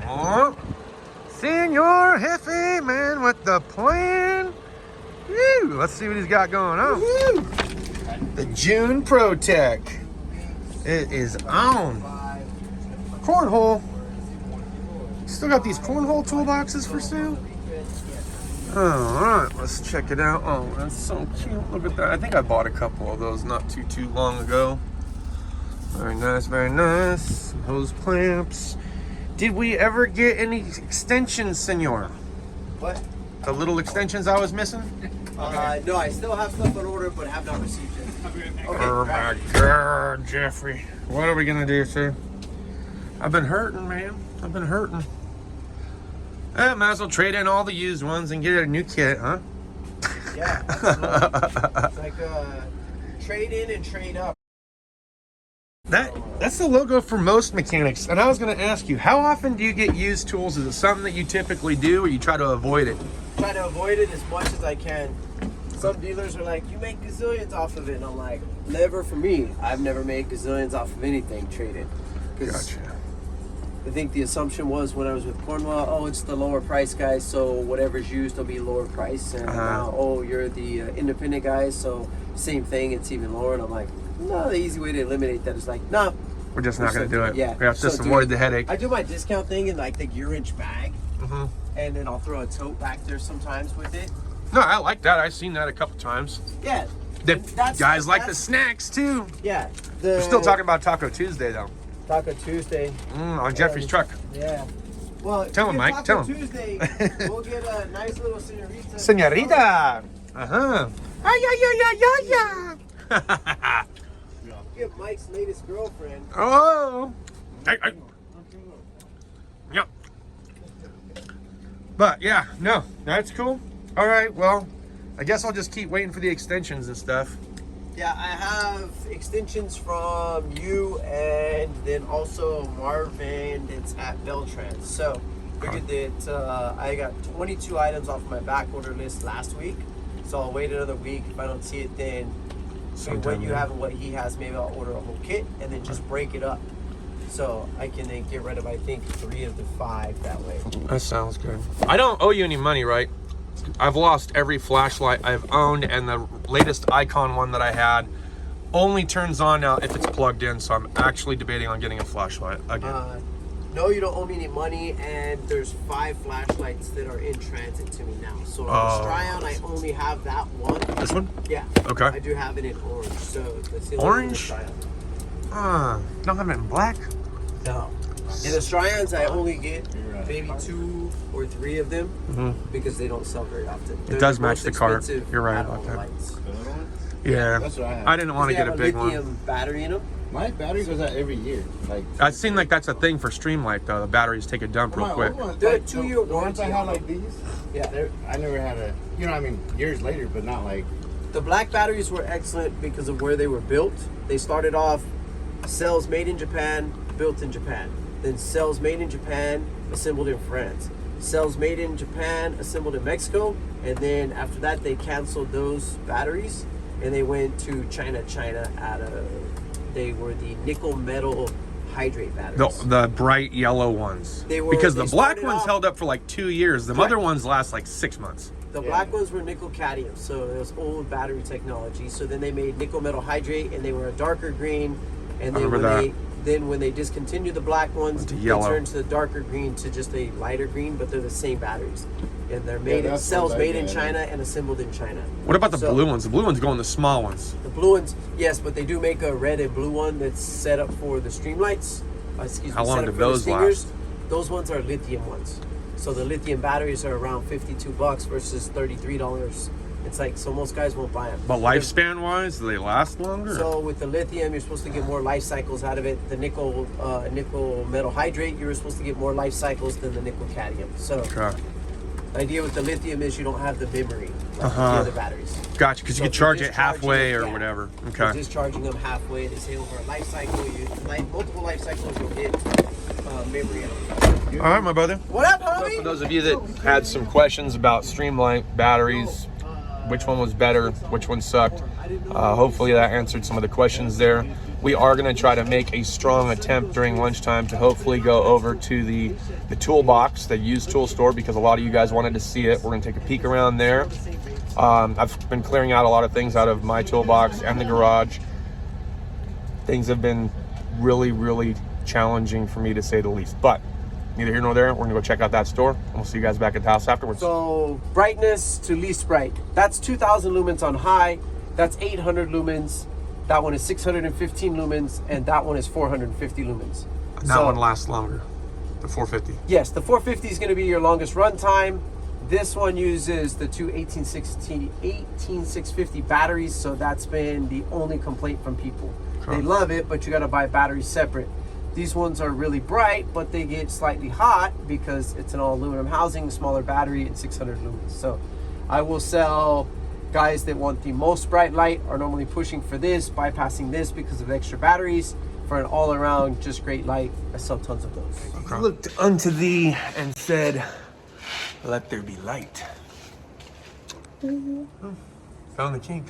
Oh, Senor Jefe, man, with the plan. Woo, let's see what he's got going on. The June Pro Tech. It is on. Cornhole. Still got these cornhole toolboxes for sale. Alright, let's check it out. Oh, that's so cute. Look at that. I think I bought a couple of those not too long ago. Very nice, very nice. Hose clamps. Did we ever get any extensions, senor? What? The little extensions I was missing? No, I still have stuff on order, but have not received it. Okay, Oh my God, Jeffrey. What are we gonna do, sir? I've been hurting, man. I've been hurting. Might as well trade in all the used ones and get a new kit, huh? Yeah, absolutely. It's like trade in and trade up. That's the logo for most mechanics. And I was gonna ask you, how often do you get used tools? Is it something that you typically do, or you try to avoid it? Try to avoid it as much as I can. Some dealers are like, you make gazillions off of it. And I'm like, never for me. I've never made gazillions off of anything traded. Gotcha. I think the assumption was when I was with Cornwall, oh, it's the lower price guys, so whatever's used will be lower price. And now, oh, you're the independent guys, so same thing, it's even lower. And I'm like, no, the easy way to eliminate that is like, no. We're just not going to do it. Yeah. We have to just avoid the headache. I do my discount thing in like the gear-inch bag, and then I'll throw a tote back there sometimes with it. No, I like that. I've seen that a couple times. Yeah. Guys like the snacks, too. Yeah. We're still talking about Taco Tuesday, though. Taco Tuesday. On Jeffrey's truck. Yeah. Well, tell him, Mike. Tell him. Tuesday, we'll get a nice little señorita. Señorita. Ay, ay, ay, ay, ay. Get Mike's latest girlfriend. Oh. Yep. But yeah, no, that's cool. All right, well, I guess I'll just keep waiting for the extensions and stuff. Yeah, I have extensions from you and then also Marvin. It's at Beltrans. So figured that I got 22 items off my back order list last week. So I'll wait another week. If I don't see it, then what you have and what he has, maybe I'll order a whole kit and then just break it up. So I can then get rid of, I think, 3 of the 5 that way. That sounds good. I don't owe you any money, right? I've lost every flashlight I've owned, and the latest Icon one that I had only turns on now if it's plugged in, so I'm actually debating on getting a flashlight again. No, you don't owe me any money, and there's 5 flashlights that are in transit to me now. So on the Stryon, I only have that one. This one? Yeah. Okay. I do have it in orange, so that's the only orange? one. Don't have it in black? No. In the Stryons, I only get maybe 2 or 3 of them because they don't sell very often. It does match the car. You're right about that. Lights. Yeah. That's what I have. I didn't want to get a big one. Lithium battery in them. My battery goes out every year. Like I've seen like that's a thing for Streamlight though. The batteries take a dump real quick. They're a 2-year warranty. Once I had like these, yeah, I never had a. You know, I mean, years later, but not like. The black batteries were excellent because of where they were built. They started off cells made in Japan, built in Japan. Then cells made in Japan, assembled in France. Cells made in Japan, assembled in Mexico. And then after that, they canceled those batteries and they went to China they were the nickel metal hydrate batteries. The bright yellow ones. Because the black ones held up for like 2 years. The other ones last like 6 months. The black ones were nickel cadmium, so it was old battery technology. So then they made nickel metal hydrate, and they were a darker green. And then when they discontinued the black ones, they turned to the darker green to just a lighter green, but they're the same batteries. And they're made in cells made in China and assembled in China. What about the blue ones? The blue ones go in the small ones. The blue ones, yes, but they do make a red and blue one that's set up for the Streamlights. How long do those last? Those ones are lithium ones. So the lithium batteries are around $52 versus $33. It's like, so most guys won't buy them. But lifespan wise, do they last longer? So with the lithium, you're supposed to get more life cycles out of it. The nickel metal hydrate, you're supposed to get more life cycles than the nickel cadmium. So the idea with the lithium is you don't have the memory like the other batteries. Gotcha, because you can charge it halfway or whatever. Okay. You're discharging them halfway. They say over a life cycle, multiple life cycles, you'll get memory out of it. All right, my brother. What up, homie? So for those of you that had some questions about Streamlight batteries, which one was better, which one sucked, hopefully that answered some of the questions there. we are going to try to make a strong attempt during lunchtime to hopefully go over to the toolbox, the used tool store, because a lot of you guys wanted to see it. We're going to take a peek around there. I've been clearing out a lot of things out of my toolbox and the garage. Things have been really challenging for me, to say the least, but neither here nor there. We're gonna go check out that store, and we'll see you guys back at the house afterwards. So brightness to least bright, that's 2000 lumens on high, that's 800 lumens, that one is 615 lumens, and that one is 450 lumens. And that one lasts longer, the 450. Yes, the 450 is going to be your longest run time. This one uses the two 18650 batteries, so that's been the only complaint from people. They love it, but you got to buy batteries separate. These ones are really bright, but they get slightly hot because it's an all aluminum housing, smaller battery, and 600 lumens. So I will sell guys that want the most bright light, are normally pushing for this, bypassing this because of extra batteries. For an all around just great light, I sell tons of those. I looked unto thee and said, let there be light. Found the kink.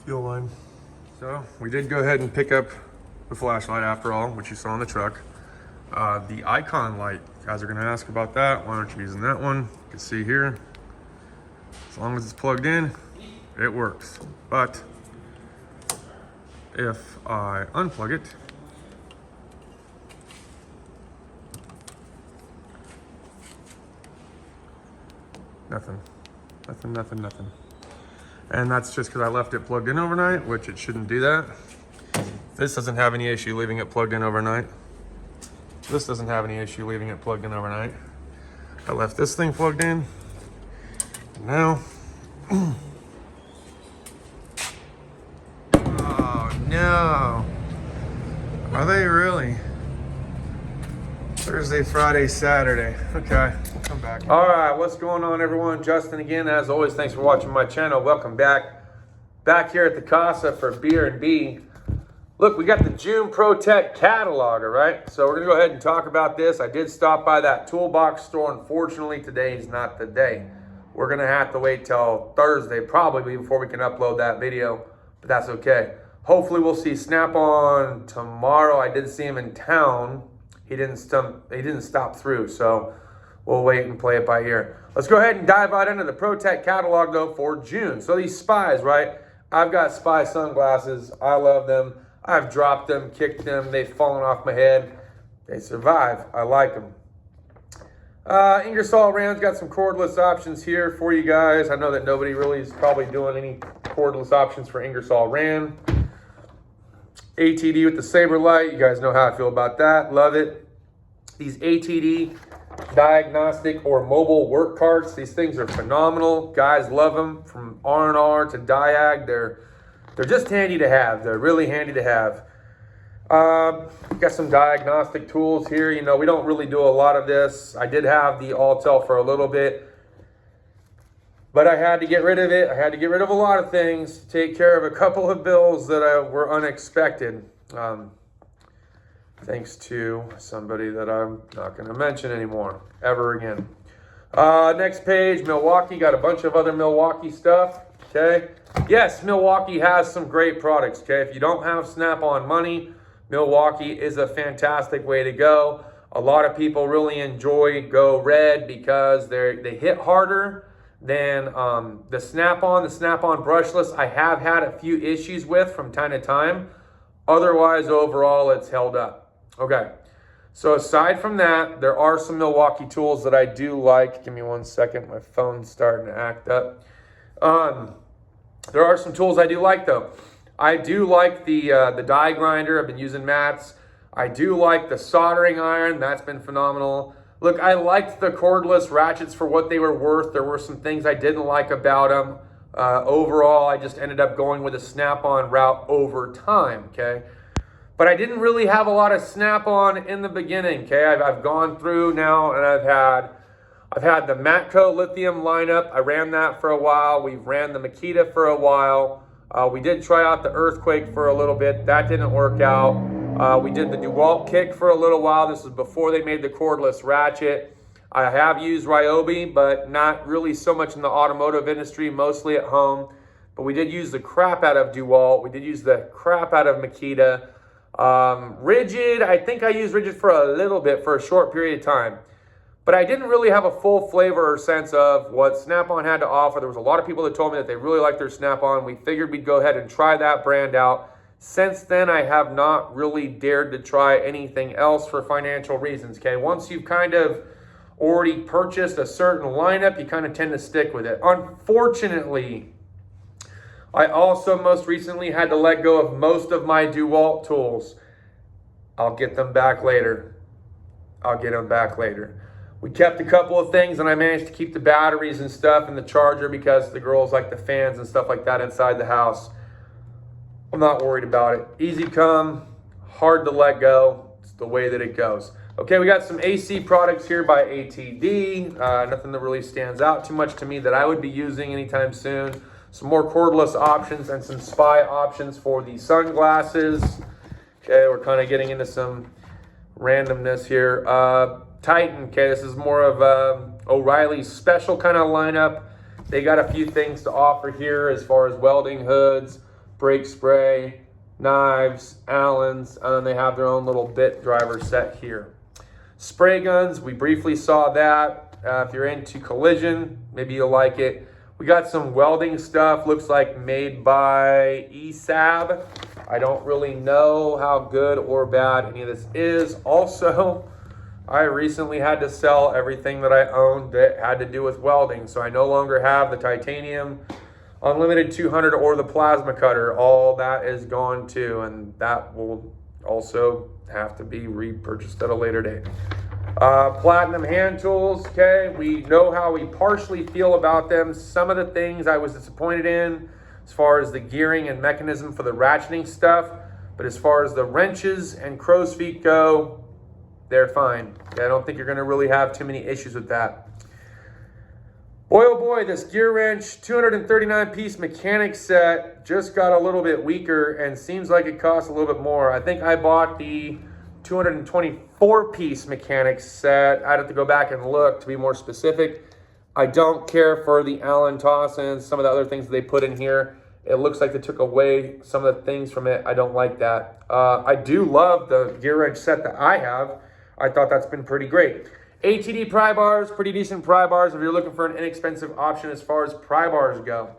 Fuel line. So we did go ahead and pick up the flashlight after all, which you saw in the truck. The icon light, you guys are gonna ask about that. Why aren't you using that one? You can see here, as long as it's plugged in, it works. But if I unplug it, nothing. And that's just because I left it plugged in overnight, which it shouldn't do that. This doesn't have any issue leaving it plugged in overnight. This doesn't have any issue leaving it plugged in overnight. I left this thing plugged in. Now, oh no. Are they really? Thursday, Friday, Saturday. Okay, we'll come back. All right, what's going on, everyone? Justin again. As always, thanks for watching my channel. Welcome back. Back here at the Casa for Beer and B. Look, we got the June ProTech catalog, all right? So we're gonna go ahead and talk about this. I did stop by that toolbox store. Unfortunately, today is not the day. We're gonna have to wait till Thursday, probably, before we can upload that video, but that's okay. Hopefully we'll see Snap-on tomorrow. I did see him in town. He didn't stop through, so we'll wait and play it by ear. Let's go ahead and dive right into the ProTech catalog though for June. So these Spies, right? I've got Spy sunglasses. I love them. I've dropped them, kicked them. They've fallen off my head. They survive. I like them. Ingersoll Rand's got some cordless options here for you guys. I know that nobody really is probably doing any cordless options for Ingersoll Rand. ATD with the Saber light. You guys know how I feel about that. Love it. These ATD diagnostic or mobile work carts. These things are phenomenal. Guys love them. From R&R to Diag. They're just handy to have. They're really handy to have. Got some diagnostic tools here. You know, we don't really do a lot of this. I did have the Altel for a little bit, but I had to get rid of it. I had to get rid of a lot of things to take care of a couple of bills that were unexpected. Thanks to somebody that I'm not going to mention anymore, ever again. Next page, Milwaukee. Got a bunch of other Milwaukee stuff, okay? Yes, Milwaukee has some great products, okay? If you don't have Snap-on money, Milwaukee is a fantastic way to go. A lot of people really enjoy Go Red because they hit harder than the Snap-on. The Snap-on brushless, I have had a few issues with from time to time. Otherwise, overall, it's held up. Okay, so aside from that, there are some Milwaukee tools that I do like. Give me 1 second. My phone's starting to act up. There are some tools I do like, though. I do like the die grinder. I've been using Matt's. I do like the soldering iron. That's been phenomenal. Look, I liked the cordless ratchets for what they were worth. There were some things I didn't like about them. Overall, I just ended up going with a Snap-on route over time, okay? But I didn't really have a lot of Snap-on in the beginning, okay? I've gone through now and I've had the Matco lithium lineup. I ran that for a while. We've ran the Makita for a while. We did try out the Earthquake for a little bit. That didn't work out. We did the DeWalt Kick for a little while. This is before they made the cordless ratchet. I have used Ryobi, but not really so much in the automotive industry, mostly at home. but we did use the crap out of DeWalt. We did use the crap out of Makita. Rigid, I think I used Rigid for a little bit, for a short period of time. But I didn't really have a full flavor or sense of what Snap-on had to offer. There was a lot of people that told me that they really liked their Snap-on. We figured we'd go ahead and try that brand out. Since then, I have not really dared to try anything else for financial reasons, okay? Once you've kind of already purchased a certain lineup, you kind of tend to stick with it. Unfortunately, I also most recently had to let go of most of my DeWalt tools. I'll get them back later. We kept a couple of things, and I managed to keep the batteries and stuff and the charger because the girls like the fans and stuff like that inside the house. I'm not worried about it. Easy come, hard to let go. It's the way that it goes. Okay, we got some AC products here by ATD. Nothing that really stands out too much to me that I would be using anytime soon. Some more cordless options and some spy options for the sunglasses. Okay, we're kind of getting into some randomness here. Titan, okay, this is more of O'Reilly's special kind of lineup. They got a few things to offer here as far as welding hoods, brake spray, knives, Allens, and then they have their own little bit driver set here. Spray guns, we briefly saw that. If you're into collision, maybe you'll like it. We got some welding stuff, looks like made by ESAB. I don't really know how good or bad any of this is. Also, I recently had to sell everything that I owned that had to do with welding. So I no longer have the titanium unlimited 200 or the plasma cutter. All that is gone too, and that will also have to be repurchased at a later date. Platinum hand tools, okay, we know how we partially feel about them. Some of the things I was disappointed in as far as the gearing and mechanism for the ratcheting stuff, but as far as the wrenches and crow's feet go, they're fine. Okay, I don't think you're gonna really have too many issues with that. Boy, oh boy, this gear wrench 239 piece mechanic set just got a little bit weaker and seems like it costs a little bit more. I think I bought the 224 piece mechanic set. I'd have to go back and look to be more specific. I don't care for the Allen toss-ins, some of the other things that they put in here. It looks like they took away some of the things from it. I don't like that. I do love the gear wrench set that I have. I thought that's been pretty great. ATD pry bars, pretty decent pry bars if you're looking for an inexpensive option as far as pry bars go.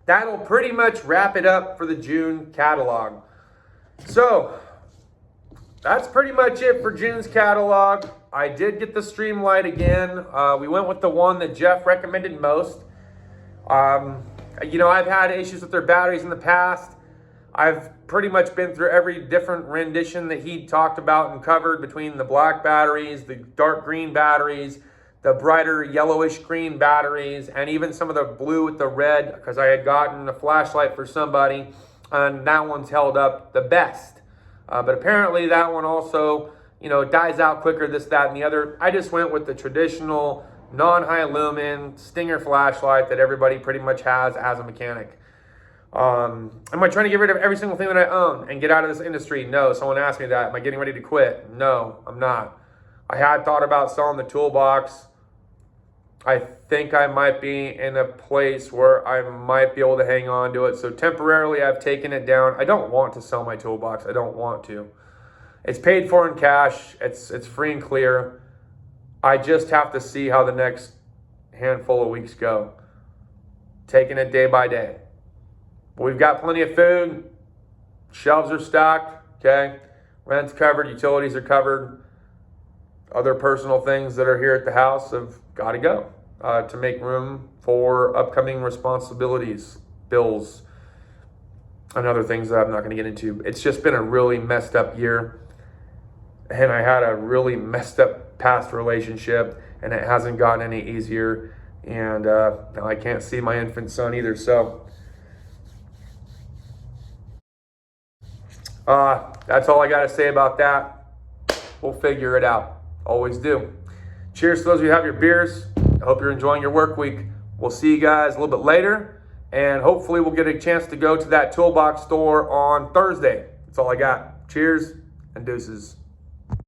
That'll pretty much wrap it up for the June catalog. So, that's pretty much it for June's catalog. I did get the Streamlight again. We went with the one that Jeff recommended most. You know, I've had issues with their batteries in the past. I've pretty much been through every different rendition that he talked about and covered, between the black batteries, the dark green batteries, the brighter yellowish green batteries, and even some of the blue with the red, because I had gotten a flashlight for somebody, and that one's held up the best. But apparently that one also, you know, dies out quicker, this, that, and the other. I just went with the traditional non-high lumen Stinger flashlight that everybody pretty much has as a mechanic. Am I trying to get rid of every single thing that I own and get out of this industry? No. Someone asked me that. Am I getting ready to quit? No, I'm not. I had thought about selling the toolbox. I think I might be in a place where I might be able to hang on to it. So temporarily I've taken it down. I don't want to sell my toolbox. I don't want to. It's paid for in cash. It's free and clear. I just have to see how the next handful of weeks go. Taking it day by day. We've got plenty of food. Shelves are stocked, okay? Rent's covered, utilities are covered. Other personal things that are here at the house have got to go to make room for upcoming responsibilities, bills, and other things that I'm not going to get into. It's just been a really messed up year. And I had a really messed up past relationship, and it hasn't gotten any easier. And now I can't see my infant son either, so that's all I got to say about that. We'll figure it out. Always do. Cheers to those of you who have your beers. I hope you're enjoying your work week. We'll see you guys a little bit later, and hopefully we'll get a chance to go to that toolbox store on Thursday. That's all I got. Cheers and deuces.